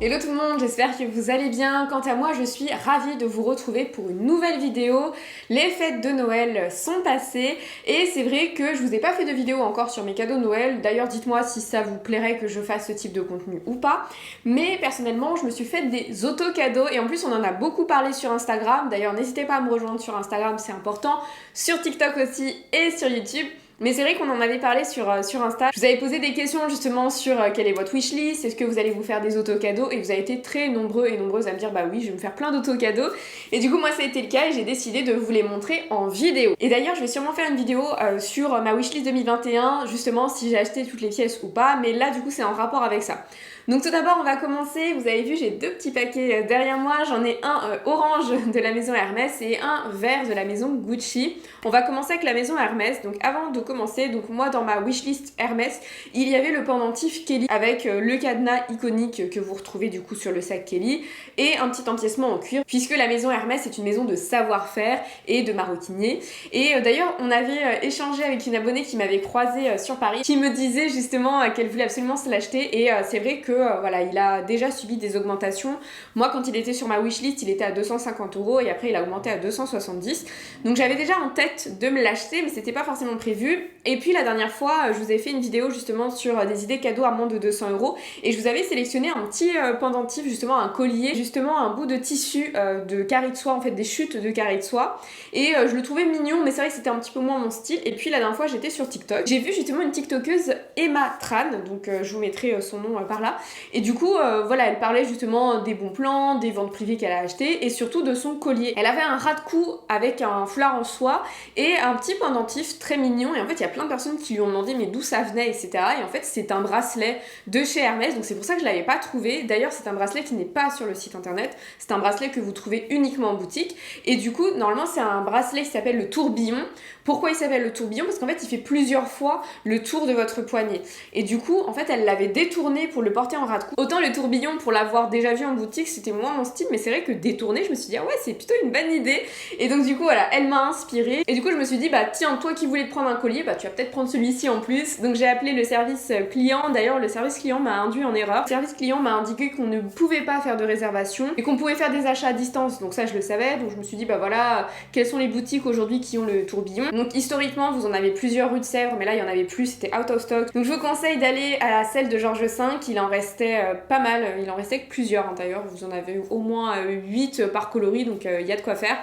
Hello tout le monde, j'espère que vous allez bien. Quant à moi, je suis ravie de vous retrouver pour une nouvelle vidéo. Les fêtes de Noël sont passées et c'est vrai que je vous ai pas fait de vidéo encore sur mes cadeaux de Noël. D'ailleurs, dites-moi si ça vous plairait que je fasse ce type de contenu ou pas. Mais personnellement, je me suis fait des auto-cadeaux et en plus, on en a beaucoup parlé sur Instagram. D'ailleurs, n'hésitez pas à me rejoindre sur Instagram, c'est important. Sur TikTok aussi et sur YouTube. Mais c'est vrai qu'on en avait parlé sur Insta. Je vous avais posé des questions justement sur quelle est votre wishlist, est-ce que vous allez vous faire des auto-cadeaux, et vous avez été très nombreux et nombreuses à me dire bah oui, je vais me faire plein d'auto-cadeaux. Et du coup, moi ça a été le cas et j'ai décidé de vous les montrer en vidéo. Et d'ailleurs, je vais sûrement faire une vidéo sur ma wishlist 2021, justement si j'ai acheté toutes les pièces ou pas, mais là du coup c'est en rapport avec ça. Donc tout d'abord, on va commencer. Vous avez vu, j'ai deux petits paquets derrière moi. J'en ai un orange de la maison Hermès et un vert de la maison Gucci. On va commencer avec la maison Hermès. Donc avant de commencer, donc moi dans ma wishlist Hermès, il y avait le pendentif Kelly avec le cadenas iconique que vous retrouvez du coup sur le sac Kelly et un petit empiècement en cuir puisque la maison Hermès est une maison de savoir-faire et de maroquinier. Et d'ailleurs, on avait échangé avec une abonnée qui m'avait croisée sur Paris qui me disait justement qu'elle voulait absolument se l'acheter et c'est vrai que voilà, il a déjà subi des augmentations. Moi, quand il était sur ma wishlist, il était à 250 € et après il a augmenté à 270. Donc j'avais déjà en tête de me l'acheter, mais c'était pas forcément prévu. Et puis la dernière fois, je vous ai fait une vidéo justement sur des idées cadeaux à moins de 200 € et je vous avais sélectionné un petit pendentif, justement un collier, justement un bout de tissu de carré de soie, en fait des chutes de carré de soie. Et je le trouvais mignon, mais c'est vrai que c'était un petit peu moins mon style. Et puis la dernière fois, j'étais sur TikTok. J'ai vu justement une TikTokeuse, Emma Tran, donc je vous mettrai son nom par là. Et du coup, voilà, elle parlait justement des bons plans, des ventes privées qu'elle a achetées et surtout de son collier. Elle avait un ras de cou avec un foulard en soie et un petit pendentif très mignon. Et en fait, il y a plein de personnes qui lui ont demandé mais d'où ça venait, etc. Et en fait, c'est un bracelet de chez Hermès, donc c'est pour ça que je l'avais pas trouvé. D'ailleurs, c'est un bracelet qui n'est pas sur le site internet. C'est un bracelet que vous trouvez uniquement en boutique. Et du coup, normalement, c'est un bracelet qui s'appelle le tourbillon. Pourquoi il s'appelle le tourbillon? Parce qu'en fait, il fait plusieurs fois le tour de votre poignet. Et du coup, en fait, elle l'avait détourné pour le porter en ras de cou. Autant le tourbillon, pour l'avoir déjà vu en boutique, c'était moins mon style, mais c'est vrai que détourné, je me suis dit, ah ouais, c'est plutôt une bonne idée. Et donc, du coup, voilà, elle m'a inspirée. Et du coup, je me suis dit, bah tiens, toi qui voulais te prendre un collier, bah tu vas peut-être prendre celui-ci en plus. Donc, j'ai appelé le service client. D'ailleurs, le service client m'a induit en erreur. Le service client m'a indiqué qu'on ne pouvait pas faire de réservation et qu'on pouvait faire des achats à distance. Donc, ça, je le savais. Donc, je me suis dit, bah voilà, quelles sont les boutiques aujourd'hui qui ont le tourbillon. Donc, historiquement, vous en avez plusieurs rue de Sèvres, mais là, il y en avait plus, c'était out of stock. Donc, je vous conseille d'aller à celle de Georges V. Il en restait pas mal, il en restait que plusieurs d'ailleurs, vous en avez au moins 8 par coloris, donc il y a de quoi faire.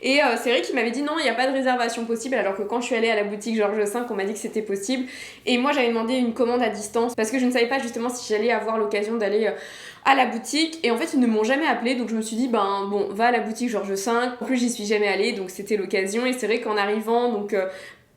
Et c'est vrai qu'il m'avait dit non, il n'y a pas de réservation possible, alors que quand je suis allée à la boutique Georges V, on m'a dit que c'était possible. Et moi j'avais demandé une commande à distance parce que je ne savais pas justement si j'allais avoir l'occasion d'aller à la boutique. Et en fait ils ne m'ont jamais appelé, donc je me suis dit ben bon, va à la boutique Georges V. En plus j'y suis jamais allée, donc c'était l'occasion. Et c'est vrai qu'en arrivant, donc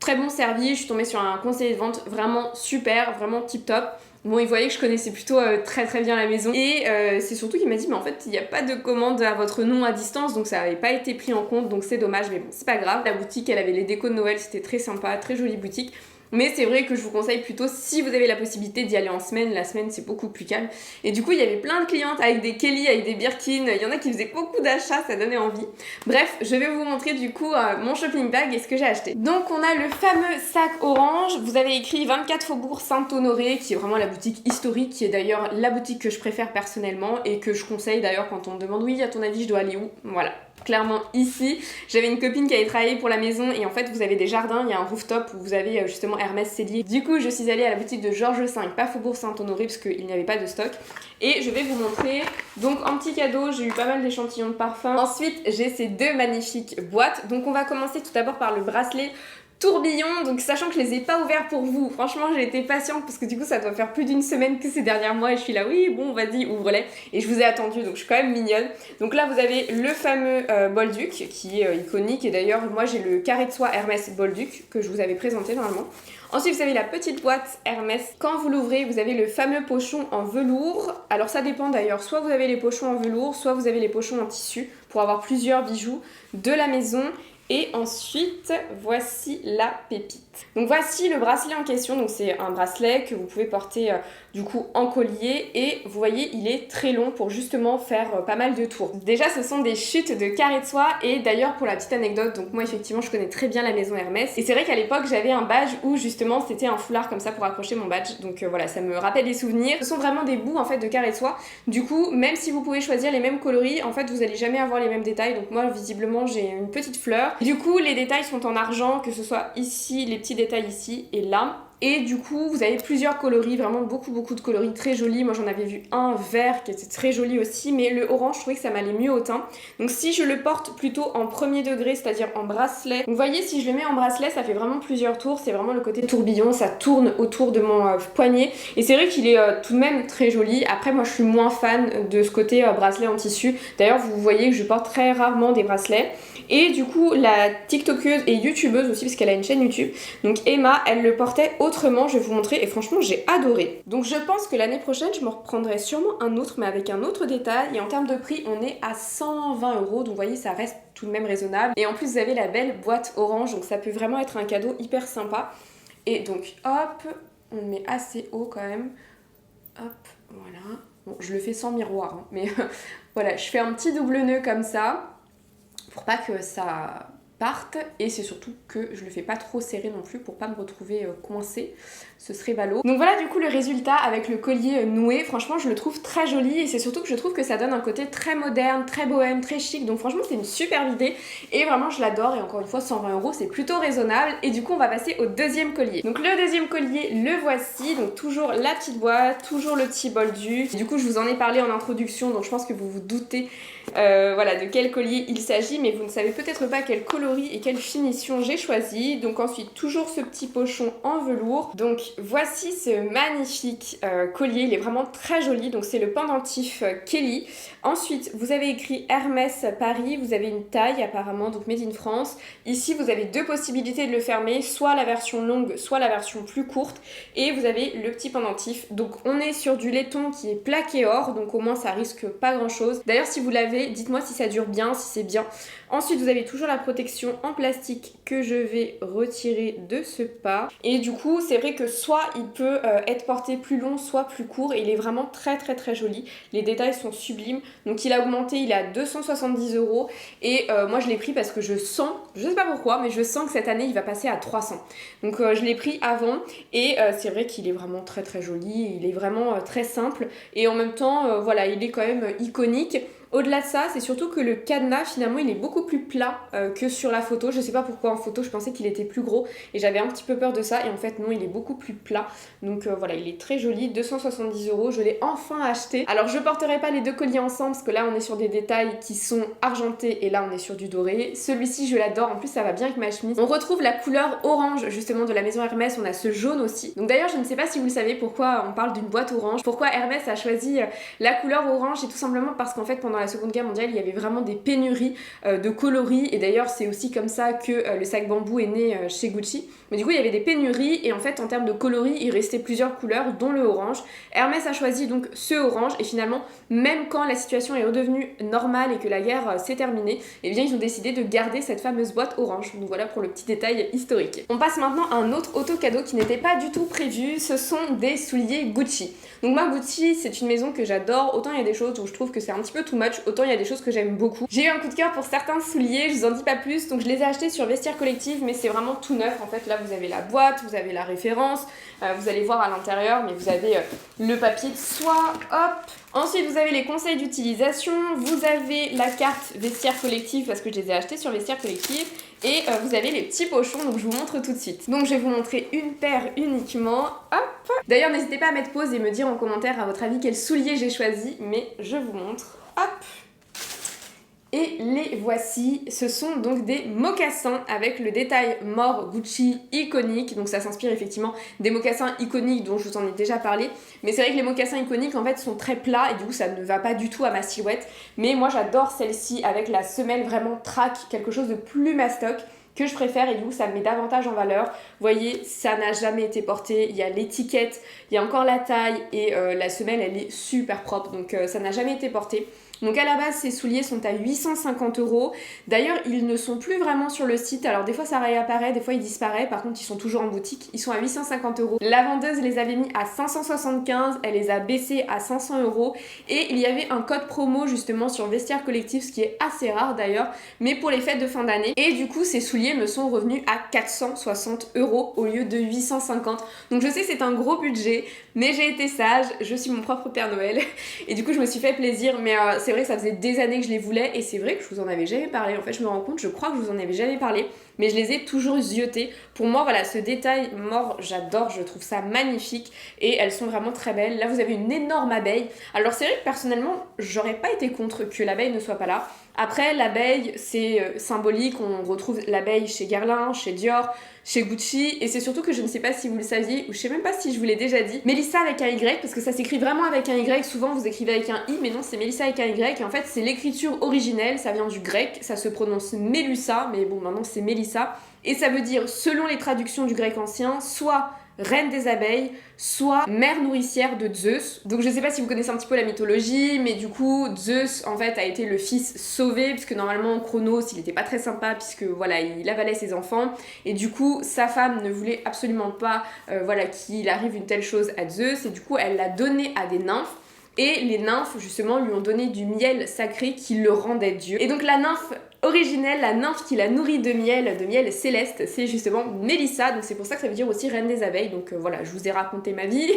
très bon service, je suis tombée sur un conseiller de vente vraiment super, vraiment tip top. Bon, il voyait que je connaissais plutôt très très bien la maison. Et c'est surtout qu'il m'a dit, mais en fait, il n'y a pas de commande à votre nom à distance, donc ça n'avait pas été pris en compte, donc c'est dommage, mais bon, c'est pas grave. La boutique, elle avait les décos de Noël, c'était très sympa, très jolie boutique. Mais c'est vrai que je vous conseille plutôt, si vous avez la possibilité d'y aller en semaine, la semaine c'est beaucoup plus calme. Et du coup il y avait plein de clientes avec des Kelly, avec des Birkin, il y en a qui faisaient beaucoup d'achats, ça donnait envie. Bref, je vais vous montrer du coup mon shopping bag et ce que j'ai acheté. Donc on a le fameux sac orange, vous avez écrit 24 Faubourg Saint-Honoré, qui est vraiment la boutique historique, qui est d'ailleurs la boutique que je préfère personnellement et que je conseille d'ailleurs quand on me demande oui à ton avis je dois aller où, voilà. Clairement ici, j'avais une copine qui avait travaillé pour la maison et en fait vous avez des jardins, il y a un rooftop où vous avez justement Hermès Cellier. Du coup je suis allée à la boutique de Georges V, pas Faubourg Saint-Honoré parce qu'il n'y avait pas de stock. Et je vais vous montrer, donc en petit cadeau j'ai eu pas mal d'échantillons de parfums. Ensuite j'ai ces deux magnifiques boîtes, donc on va commencer tout d'abord par le bracelet tourbillon, donc sachant que je les ai pas ouverts pour vous, franchement j'ai été patiente parce que du coup ça doit faire plus d'une semaine que ces derniers mois et je suis là oui bon vas-y ouvre-les et je vous ai attendu donc je suis quand même mignonne. Donc là vous avez le fameux Bolduc qui est iconique et d'ailleurs moi j'ai le carré de soie Hermès Bolduc que je vous avais présenté normalement. Ensuite vous avez la petite boîte Hermès, quand vous l'ouvrez vous avez le fameux pochon en velours, alors ça dépend d'ailleurs, soit vous avez les pochons en velours, soit vous avez les pochons en tissu pour avoir plusieurs bijoux de la maison. Et ensuite, voici la pépite. Donc voici le bracelet en question, donc c'est un bracelet que vous pouvez porter du coup en collier et vous voyez il est très long pour justement faire pas mal de tours. Déjà ce sont des chutes de carré de soie et d'ailleurs pour la petite anecdote, donc moi effectivement je connais très bien la maison Hermès et c'est vrai qu'à l'époque j'avais un badge où justement c'était un foulard comme ça pour accrocher mon badge, donc voilà, ça me rappelle des souvenirs. Ce sont vraiment des bouts en fait de carré de soie, du coup même si vous pouvez choisir les mêmes coloris, en fait vous allez jamais avoir les mêmes détails, donc moi visiblement j'ai une petite fleur. Du coup les détails sont en argent, que ce soit ici, les petits détails ici et là. Et du coup, vous avez plusieurs coloris, vraiment beaucoup de coloris très jolis. Moi, j'en avais vu un vert qui était très joli aussi, mais le orange, je trouvais que ça m'allait mieux au teint. Donc si je le porte plutôt en premier degré, c'est-à-dire en bracelet, donc vous voyez, si je le mets en bracelet, ça fait vraiment plusieurs tours. C'est vraiment le côté tourbillon, ça tourne autour de mon poignet. Et c'est vrai qu'il est tout de même très joli. Après, moi, je suis moins fan de ce côté bracelet en tissu. D'ailleurs, vous voyez que je porte très rarement des bracelets. Et du coup, la TikTokeuse et YouTubeuse aussi, parce qu'elle a une chaîne YouTube, donc Emma, elle le portait autrement, je vais vous montrer, et franchement, j'ai adoré. Donc je pense que l'année prochaine, je me reprendrai sûrement un autre, mais avec un autre détail, et en termes de prix, on est à 120 €, donc vous voyez, ça reste tout de même raisonnable. Et en plus, vous avez la belle boîte orange, donc ça peut vraiment être un cadeau hyper sympa. Et donc, hop, on le met assez haut quand même. Hop, voilà. Bon, je le fais sans miroir, hein, mais voilà, je fais un petit double nœud comme ça, pour pas que ça parte, et c'est surtout que je le fais pas trop serré non plus pour pas me retrouver coincée, ce serait ballot. Donc voilà du coup le résultat avec le collier noué, franchement je le trouve très joli et c'est surtout que je trouve que ça donne un côté très moderne, très bohème, très chic, donc franchement c'est une super idée et vraiment je l'adore et encore une fois 120 € c'est plutôt raisonnable et du coup on va passer au deuxième collier. Donc le deuxième collier le voici, donc toujours la petite boîte, toujours le petit boldu. Du coup je vous en ai parlé en introduction donc je pense que vous vous doutez voilà de quel collier il s'agit mais vous ne savez peut-être pas quel coloris et quelle finition j'ai choisi. Donc ensuite toujours ce petit pochon en velours. Donc voici ce magnifique collier, il est vraiment très joli, donc c'est le pendentif Kelly. Ensuite vous avez écrit Hermès Paris, vous avez une taille apparemment, donc Made in France. Ici vous avez deux possibilités de le fermer, soit la version longue, soit la version plus courte. Et vous avez le petit pendentif, donc on est sur du laiton qui est plaqué or, donc au moins ça risque pas grand chose. D'ailleurs si vous l'avez, dites-moi si ça dure bien, si c'est bien. Ensuite vous avez toujours la protection en plastique que je vais retirer de ce pas. Et du coup c'est vrai que soit il peut être porté plus long, soit plus court et il est vraiment très joli. Les détails sont sublimes. Donc il a augmenté, il est à 270 € et moi je l'ai pris parce que je sens, je sais pas pourquoi, mais je sens que cette année il va passer à 300. Donc je l'ai pris avant et c'est vrai qu'il est vraiment très joli, il est vraiment très simple et en même temps voilà, il est quand même iconique. Au-delà de ça, c'est surtout que le cadenas, finalement, il est beaucoup plus plat que sur la photo. Je sais pas pourquoi en photo, je pensais qu'il était plus gros et j'avais un petit peu peur de ça. Et en fait, non, il est beaucoup plus plat. Donc voilà, il est très joli, 270 €. Je l'ai enfin acheté. Alors, je porterai pas les deux colliers ensemble parce que là, on est sur des détails qui sont argentés et là, on est sur du doré. Celui-ci, je l'adore. En plus, ça va bien avec ma chemise. On retrouve la couleur orange, justement, de la maison Hermès. On a ce jaune aussi. Donc d'ailleurs, je ne sais pas si vous le savez pourquoi on parle d'une boîte orange. Pourquoi Hermès a choisi la couleur orange, c'est tout simplement parce qu'en fait, pendant la Seconde Guerre mondiale, il y avait vraiment des pénuries de coloris et d'ailleurs c'est aussi comme ça que le sac bambou est né chez Gucci. Mais du coup il y avait des pénuries et en fait en termes de coloris il restait plusieurs couleurs dont le orange. Hermès a choisi donc ce orange et finalement même quand la situation est redevenue normale et que la guerre s'est terminée, eh bien ils ont décidé de garder cette fameuse boîte orange. Donc voilà pour le petit détail historique. On passe maintenant à un autre auto-cadeau qui n'était pas du tout prévu, ce sont des souliers Gucci. Donc moi Gucci c'est une maison que j'adore, autant il y a des choses où je trouve que c'est un petit peu too much, autant il y a des choses que j'aime beaucoup. J'ai eu un coup de cœur pour certains souliers, je vous en dis pas plus, donc je les ai achetés sur Vestiaire Collective, mais c'est vraiment tout neuf. En fait là vous avez la boîte, vous avez la référence, vous allez voir à l'intérieur, mais vous avez le papier de soie, hop. Ensuite vous avez les conseils d'utilisation, vous avez la carte Vestiaire Collective parce que je les ai achetés sur Vestiaire Collective. Et vous avez les petits pochons, donc je vous montre tout de suite. Donc je vais vous montrer une paire uniquement, hop. D'ailleurs n'hésitez pas à mettre pause et me dire en commentaire à votre avis quel soulier j'ai choisi, mais je vous montre, hop. Et les voici, ce sont donc des mocassins avec le détail mort Gucci iconique, donc ça s'inspire effectivement des mocassins iconiques dont je vous en ai déjà parlé, mais c'est vrai que les mocassins iconiques en fait sont très plats et du coup ça ne va pas du tout à ma silhouette, mais moi j'adore celle-ci avec la semelle vraiment track, quelque chose de plus mastoc. que je préfère et du coup ça me met davantage en valeur. Vous voyez, ça n'a jamais été porté, il y a l'étiquette, il y a encore la taille et la semelle elle est super propre, donc ça n'a jamais été porté. Donc à la base, ces souliers sont à 850 €. D'ailleurs, ils ne sont plus vraiment sur le site. Alors des fois, ça réapparaît, des fois, ils disparaissent. Par contre, ils sont toujours en boutique. Ils sont à 850 €. La vendeuse les avait mis à 575. Elle les a baissés à 500 €. Et il y avait un code promo justement sur Vestiaire Collectif, ce qui est assez rare d'ailleurs, mais pour les fêtes de fin d'année. Et du coup, ces souliers me sont revenus à 460 € au lieu de 850. Donc je sais, c'est un gros budget, mais j'ai été sage. Je suis mon propre Père Noël. Et du coup, je me suis fait plaisir. Mais c'est vrai que ça faisait des années que je les voulais et c'est vrai que je vous en avais jamais parlé. En fait, je me rends compte, je crois que je vous en avais jamais parlé, mais je les ai toujours ziotés. Pour moi, voilà, ce détail mort, j'adore, je trouve ça magnifique et elles sont vraiment très belles. Là, vous avez une énorme abeille. Alors, c'est vrai que personnellement, j'aurais pas été contre que l'abeille ne soit pas là. Après, l'abeille, c'est symbolique. On retrouve l'abeille chez Guerlain, chez Dior, chez Gucci. Et c'est surtout que je ne sais pas si vous le saviez, ou je sais même pas si je vous l'ai déjà dit. Mélissa avec un Y, parce que ça s'écrit vraiment avec un Y. Souvent, vous écrivez avec un I, mais non, c'est Mélissa avec un Y. Et en fait, c'est l'écriture originelle. Ça vient du grec. Ça se prononce Mélussa, mais bon, maintenant, c'est Mélissa. Et ça veut dire, selon les traductions du grec ancien, soit reine des abeilles, soit mère nourricière de Zeus. Donc je sais pas si vous connaissez un petit peu la mythologie, mais du coup Zeus en fait a été le fils sauvé, puisque normalement Chronos il était pas très sympa, puisque voilà il avalait ses enfants, et du coup sa femme ne voulait absolument pas voilà qu'il arrive une telle chose à Zeus, et du coup elle l'a donné à des nymphes. Et les nymphes, justement, lui ont donné du miel sacré qui le rendait Dieu. Et donc la nymphe originelle, la nymphe qui la nourrit de miel céleste, c'est justement Mélissa. Donc c'est pour ça que ça veut dire aussi reine des abeilles. Donc voilà, je vous ai raconté ma vie.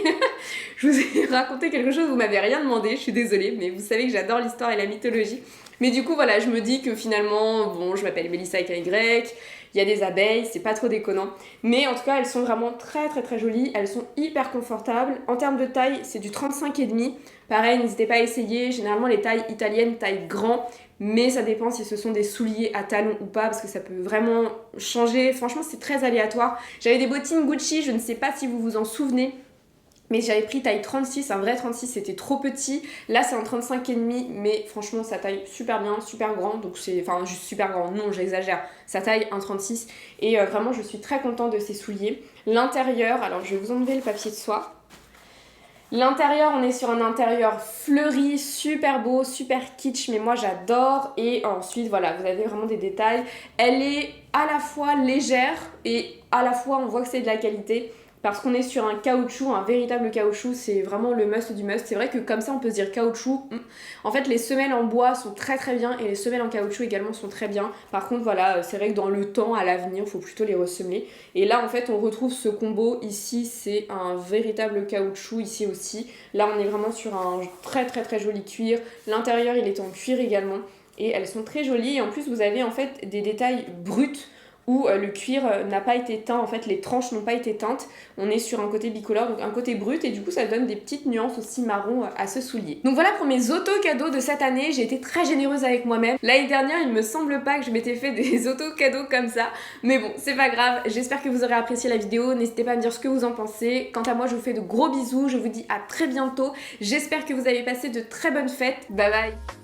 Je vous ai raconté quelque chose, vous m'avez rien demandé, je suis désolée, mais vous savez que j'adore l'histoire et la mythologie. Mais du coup, voilà, je me dis que finalement, bon, je m'appelle Mélissa avec un Y, il y a des abeilles, c'est pas trop déconnant. Mais en tout cas, elles sont vraiment très très très jolies, elles sont hyper confortables. En termes de taille, c'est du 35,5. Pareil, n'hésitez pas à essayer. Généralement, les tailles italiennes, taille grand, mais ça dépend si ce sont des souliers à talons ou pas, parce que ça peut vraiment changer. Franchement, c'est très aléatoire. J'avais des bottines Gucci, je ne sais pas si vous vous en souvenez, mais j'avais pris taille 36, un vrai 36, c'était trop petit. Là, c'est un 35,5, mais franchement, ça taille super bien, super grand. Donc, c'est, enfin, juste super grand, non, j'exagère. Ça taille un 36. Et vraiment, je suis très contente de ces souliers. L'intérieur, alors je vais vous enlever le papier de soie. L'intérieur, on est sur un intérieur fleuri, super beau, super kitsch, mais moi j'adore. Et ensuite, voilà, vous avez vraiment des détails. Elle est à la fois légère et à la fois on voit que c'est de la qualité. Parce qu'on est sur un caoutchouc, un véritable caoutchouc, c'est vraiment le must du must. C'est vrai que comme ça on peut se dire caoutchouc. En fait les semelles en bois sont très très bien et les semelles en caoutchouc également sont très bien. Par contre voilà, c'est vrai que dans le temps, à l'avenir, il faut plutôt les ressemeler. Et là en fait on retrouve ce combo, ici c'est un véritable caoutchouc, ici aussi. Là on est vraiment sur un très très très joli cuir. L'intérieur il est en cuir également et elles sont très jolies. Et en plus vous avez en fait des détails bruts, où le cuir n'a pas été teint, en fait les tranches n'ont pas été teintes. On est sur un côté bicolore, donc un côté brut, et du coup ça donne des petites nuances aussi marron à ce soulier. Donc voilà pour mes auto-cadeaux de cette année, j'ai été très généreuse avec moi-même. L'année dernière, il me semble pas que je m'étais fait des auto-cadeaux comme ça, mais bon, c'est pas grave, j'espère que vous aurez apprécié la vidéo, n'hésitez pas à me dire ce que vous en pensez. Quant à moi, je vous fais de gros bisous, je vous dis à très bientôt, j'espère que vous avez passé de très bonnes fêtes, bye bye.